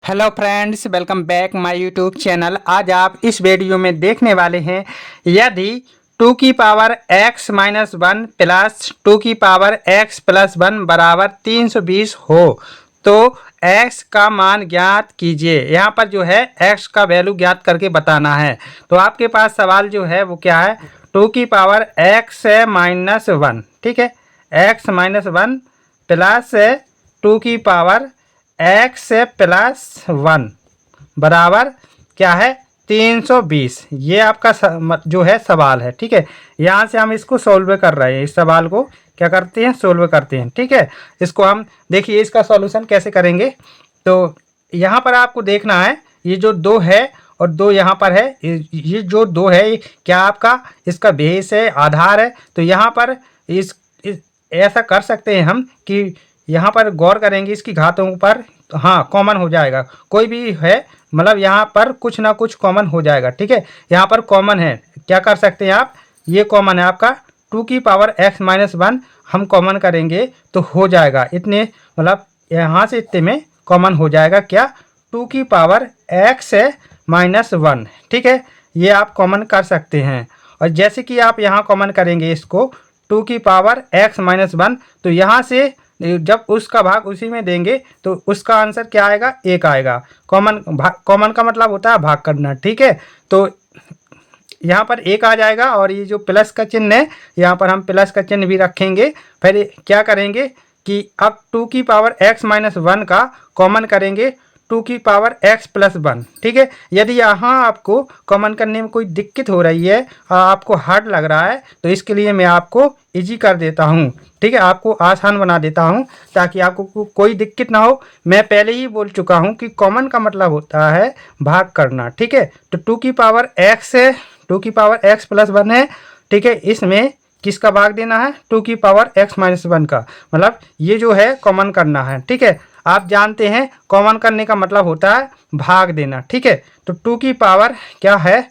Hello friends, welcome back my YouTube channel. आज आप इस वीडियो में देखने वाले हैं, यदि 2 की power x minus one plus 2 की पावर x प्लस वन बराबर 320 हो तो x का मान ज्ञात कीजिए। यहाँ पर जो है x का वैल्यू ज्ञात करके बताना है। तो आपके पास सवाल जो है वो क्या है, 2 की पावर x माइनस वन, ठीक है, x माइनस वन प्लस 2 की पावर x प्लस वन बराबर क्या है 320। ये आपका जो है सवाल है, ठीक है। यहाँ से हम इसको सोल्व कर रहे हैं, इस सवाल को क्या करते हैं, सोल्व करते हैं, ठीक है। इसको हम देखिए इसका सॉल्यूशन कैसे करेंगे। तो यहाँ पर आपको देखना है, ये जो दो है और दो यहाँ पर है, ये जो दो है ये क्या आपका इसका बेस है, आधार है। तो यहाँ पर इस ऐसा कर सकते हैं हम कि यहाँ पर गौर करेंगे इसकी घातों पर, हाँ कॉमन हो जाएगा, कोई भी है मतलब यहाँ पर कुछ ना कुछ कॉमन हो जाएगा, ठीक है। यहाँ पर कॉमन है, क्या कर सकते हैं आप, ये कॉमन है आपका 2 की पावर x माइनस वन, हम कॉमन करेंगे तो हो जाएगा इतने, मतलब यहाँ से इतने में कॉमन हो जाएगा क्या, 2 की पावर x माइनस वन, ठीक है। ये आप कॉमन कर सकते हैं। और जैसे कि आप यहाँ कॉमन करेंगे इसको 2 की पावर x माइनस वन, तो यहाँ से जब उसका भाग उसी में देंगे तो उसका आंसर क्या आएगा, एक आएगा। कॉमन का मतलब होता है भाग करना, ठीक है। तो यहाँ पर एक आ जाएगा और ये जो प्लस का चिन्ह है यहाँ पर हम प्लस का चिन्ह भी रखेंगे। फिर क्या करेंगे कि अब 2 की पावर x माइनस वन का कॉमन करेंगे 2 की पावर x प्लस वन, ठीक है। यदि यहाँ आपको कॉमन करने में कोई दिक्कत हो रही है, आपको हार्ड लग रहा है, तो इसके लिए मैं आपको इजी कर देता हूँ, ठीक है, आपको आसान बना देता हूँ ताकि आपको कोई दिक्कत ना हो। मैं पहले ही बोल चुका हूँ कि कॉमन का मतलब होता है भाग करना, ठीक है। तो 2 की पावर x है, 2 की पावर x प्लस वन है, ठीक है। इसमें किसका भाग देना है, 2 की पावर x माइनस वन का, मतलब ये जो है कॉमन करना है, ठीक है। आप जानते हैं कॉमन करने का मतलब होता है भाग देना, ठीक है। तो 2 की पावर क्या है,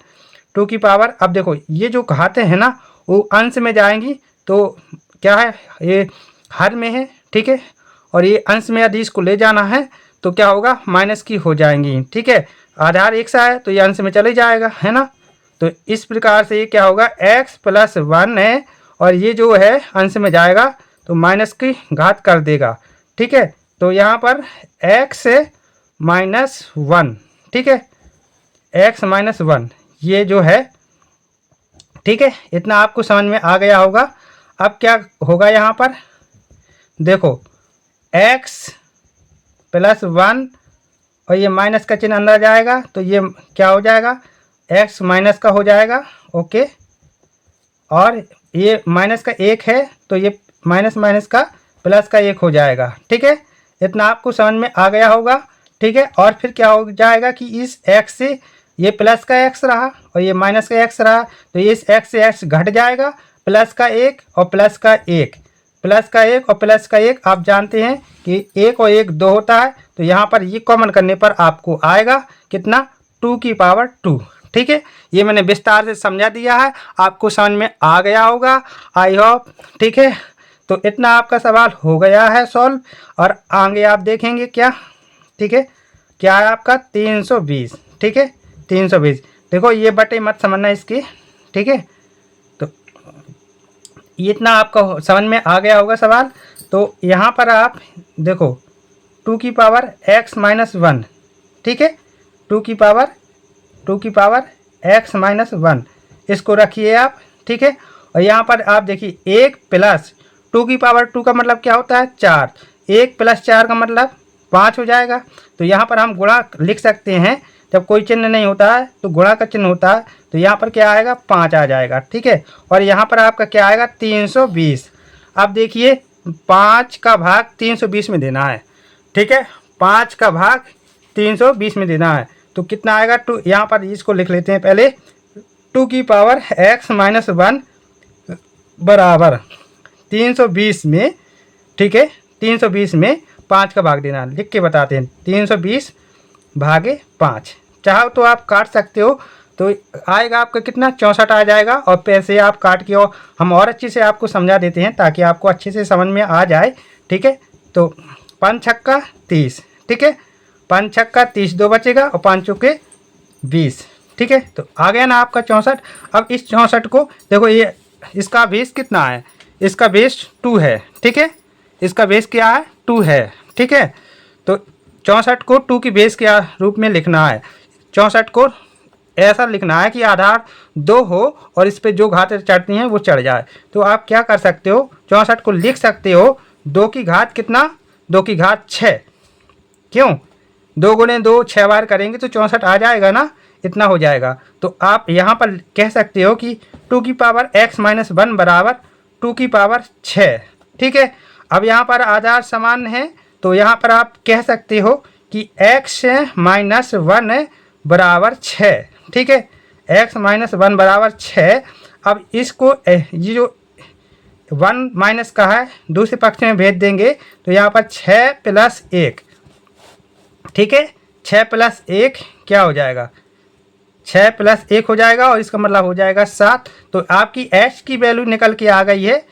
2 की पावर, अब देखो ये जो घातें हैं ना वो अंश में जाएंगी, तो क्या है ये हर में है, ठीक है। और ये अंश में यदि इसको ले जाना है तो क्या होगा, माइनस की हो जाएंगी, ठीक है। आधार एक सा है तो ये अंश में चले जाएगा, है ना। तो इस प्रकार से ये क्या होगा, x प्लस वन है और ये जो है अंश में जाएगा तो माइनस की घात कर देगा, ठीक है। तो यहाँ पर x माइनस वन, ठीक है, x माइनस वन ये जो है, ठीक है। इतना आपको समझ में आ गया होगा। अब क्या होगा यहाँ पर देखो, x प्लस वन और ये माइनस का चिन्ह अंदर जाएगा तो ये क्या हो जाएगा, x माइनस का हो जाएगा, ओके। और ये माइनस का एक है तो ये माइनस माइनस का प्लस का एक हो जाएगा, ठीक है। इतना आपको समझ में आ गया होगा, ठीक है। और फिर क्या हो जाएगा कि इस x से ये प्लस का x रहा और ये माइनस का x रहा, तो ये इस x से x घट जाएगा, प्लस का एक और प्लस का एक, प्लस का एक और प्लस का एक। आप जानते हैं कि एक और एक दो होता है, तो यहाँ पर ये कॉमन करने पर आपको आएगा कितना, 2 की पावर टू, ठीक है। ये मैंने विस्तार से समझा दिया है, आपको समझ में आ गया होगा, आई होप, ठीक है। तो इतना आपका सवाल हो गया है सॉल्व। और आगे आप देखेंगे क्या, ठीक है, क्या है आपका 320, ठीक है, 320। देखो ये बटे मत समझना इसकी, ठीक है। तो इतना आपका समझ में आ गया होगा सवाल। तो यहाँ पर आप देखो 2 की पावर x माइनस वन, ठीक है, 2 की पावर x माइनस वन, इसको रखिए आप, ठीक है। और यहाँ पर आप देखिए एक प्लस 2 की पावर टू का मतलब क्या होता है, चार, एक प्लस चार का मतलब 5 हो जाएगा। तो यहाँ पर हम गुणा लिख सकते हैं, जब कोई चिन्ह नहीं होता है तो गुणा का चिन्ह होता है, तो यहाँ पर क्या आएगा, 5 आ जाएगा, ठीक है। और यहाँ पर आपका क्या आएगा, 320। अब देखिए 5 का भाग 320 में देना है, ठीक है, 5 का भाग 320 में देना है, तो कितना आएगा, 2, यहाँ पर इसको लिख लेते हैं पहले, 2 की पावर x माइनस वन बराबर 320 में, ठीक है, 320 में 5 का भाग देना, लिख के बताते हैं, 320 भागे 5, चाहो तो आप काट सकते हो, तो आएगा आपका कितना, 64 आ जाएगा। और पैसे आप काट के, और हम और अच्छे से आपको समझा देते हैं ताकि आपको अच्छे से समझ में आ जाए, ठीक है। तो 5 छक्का 30, ठीक है, 5 छक्का 30, 2 बचेगा और 5 चौके 20। ठीक है, तो आ गया ना आपका 64। अब इस 64 को देखो, ये इसका बेस कितना है, इसका बेस 2 है। ठीक है, इसका बेस क्या है, 2 है। ठीक है, तो 64 को 2 की बेस के रूप में लिखना है। 64 को ऐसा लिखना है कि आधार 2 हो और इस पे जो घातें चढ़ती हैं वो चढ़ जाए। तो आप क्या कर सकते हो, 64 को लिख सकते हो 2 की घात कितना, 2 की घात 6। क्यों, 2 गुणे 2 6 बार करेंगे तो 64 आ जाएगा ना, इतना हो जाएगा। तो आप यहाँ पर कह सकते हो कि 2 की पावर x माइनस 1 बराबर 2 की पावर 6। ठीक है, अब यहाँ पर आधार समान है तो यहाँ पर आप कह सकते हो कि x माइनस 1 बराबर 6। ठीक है, x माइनस 1 बराबर 6। अब इसको ये जो 1 माइनस का है दूसरे पक्ष में भेज देंगे तो यहाँ पर 6 प्लस 1। ठीक है, 6 प्लस 1 क्या हो जाएगा, 6 प्लस 1 हो जाएगा और इसका मतलब हो जाएगा 7। तो आपकी h की वैल्यू निकल के आ गई है,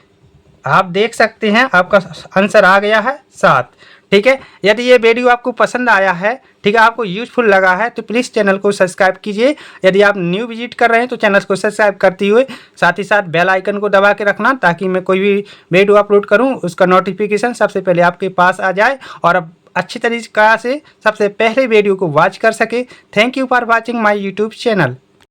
आप देख सकते हैं आपका आंसर आ गया है 7। ठीक है, यदि ये वीडियो आपको पसंद आया है, ठीक है, आपको यूजफुल लगा है तो प्लीज़ चैनल को सब्सक्राइब कीजिए। यदि आप न्यू विजिट कर रहे हैं तो चैनल को सब्सक्राइब करते हुए साथ ही साथ बेल आइकन को दबा के रखना, ताकि मैं कोई भी वीडियो अपलोड करूं उसका नोटिफिकेशन सबसे पहले आपके पास आ जाए और अब अच्छी तरीके से सबसे पहले वीडियो को वॉच कर सके। Thank you for watching my YouTube channel.